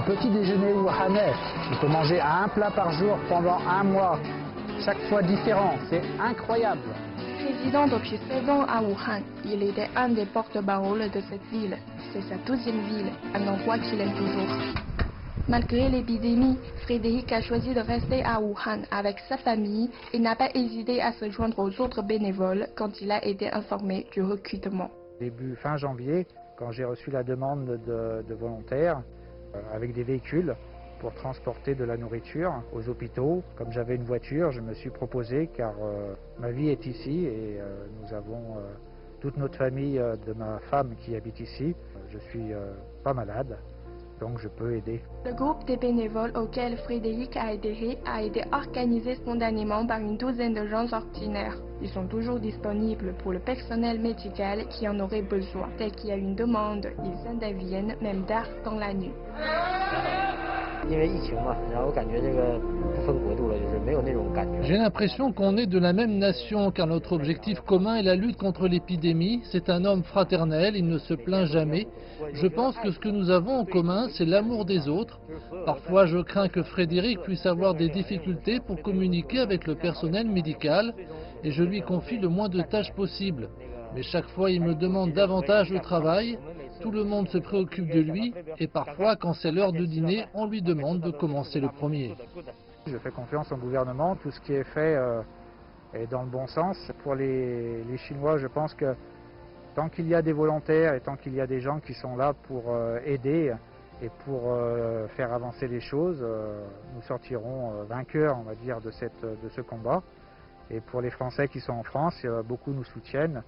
petit déjeuner wuhanais. On peut manger un plat par jour pendant un mois. Chaque fois différent. C'est incroyable. Résidant depuis 16 ans à Wuhan, il était un des porte-paroles de cette ville. C'est sa 12e ville, un endroit qu'il aime toujours. Malgré l'épidémie, Frédéric a choisi de rester à Wuhan avec sa famille et n'a pas hésité à se joindre aux autres bénévoles quand il a été informé du recrutement. Début fin janvier, quand j'ai reçu la demande de volontaires avec des véhicules pour transporter de la nourriture aux hôpitaux. Comme j'avais une voiture, je me suis proposé car ma vie est ici et nous avons toute notre famille de ma femme qui habite ici. Je suis pas malade, donc je peux aider. Le groupe des bénévoles auquel Frédéric a adhéré a été organisé spontanément par une douzaine de gens ordinaires. Ils sont toujours disponibles pour le personnel médical qui en aurait besoin. Dès qu'il y a une demande, ils interviennent même tard dans la nuit. J'ai l'impression qu'on est de la même nation car notre objectif commun est la lutte contre l'épidémie. C'est un homme fraternel, il ne se plaint jamais. Je pense que ce que nous avons en commun, c'est l'amour des autres. Parfois, je crains que Frédéric puisse avoir des difficultés pour communiquer avec le personnel médical et je lui confie le moins de tâches possible. Mais chaque fois, il me demande davantage de travail. Tout le monde se préoccupe de lui et parfois, quand c'est l'heure de dîner, on lui demande de commencer le premier. Je fais confiance au gouvernement, tout ce qui est fait est dans le bon sens. Pour les Chinois, je pense que tant qu'il y a des volontaires et tant qu'il y a des gens qui sont là pour aider et pour faire avancer les choses, nous sortirons vainqueurs, on va dire, de ce combat. Et pour les Français qui sont en France, beaucoup nous soutiennent.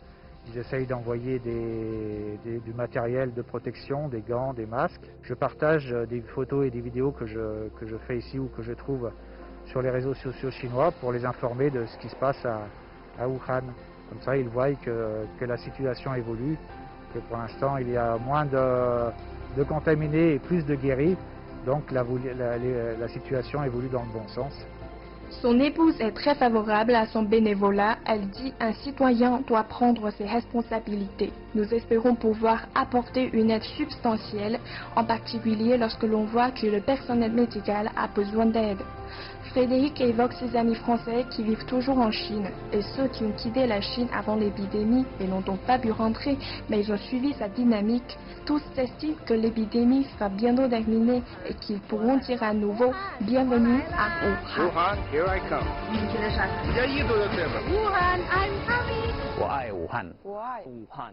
Ils essayent d'envoyer du matériel de protection, des gants, des masques. Je partage des photos et des vidéos que je fais ici ou que je trouve sur les réseaux sociaux chinois pour les informer de ce qui se passe à Wuhan. Comme ça, ils voient que la situation évolue, que pour l'instant, il y a moins de contaminés et plus de guéris. Donc la situation évolue dans le bon sens. Son épouse est très favorable à son bénévolat. Elle dit qu'un citoyen doit prendre ses responsabilités. Nous espérons pouvoir apporter une aide substantielle, en particulier lorsque l'on voit que le personnel médical a besoin d'aide. Frédéric évoque ses amis français qui vivent toujours en Chine et ceux qui ont quitté la Chine avant l'épidémie et n'ont donc pas pu rentrer, mais ils ont suivi sa dynamique. Tous estiment que l'épidémie sera bientôt terminée et qu'ils pourront dire à nouveau « Bienvenue à Wuhan ». Wuhan, here I come. Wuhan, I'm coming. 我爱武汉，我爱武汉。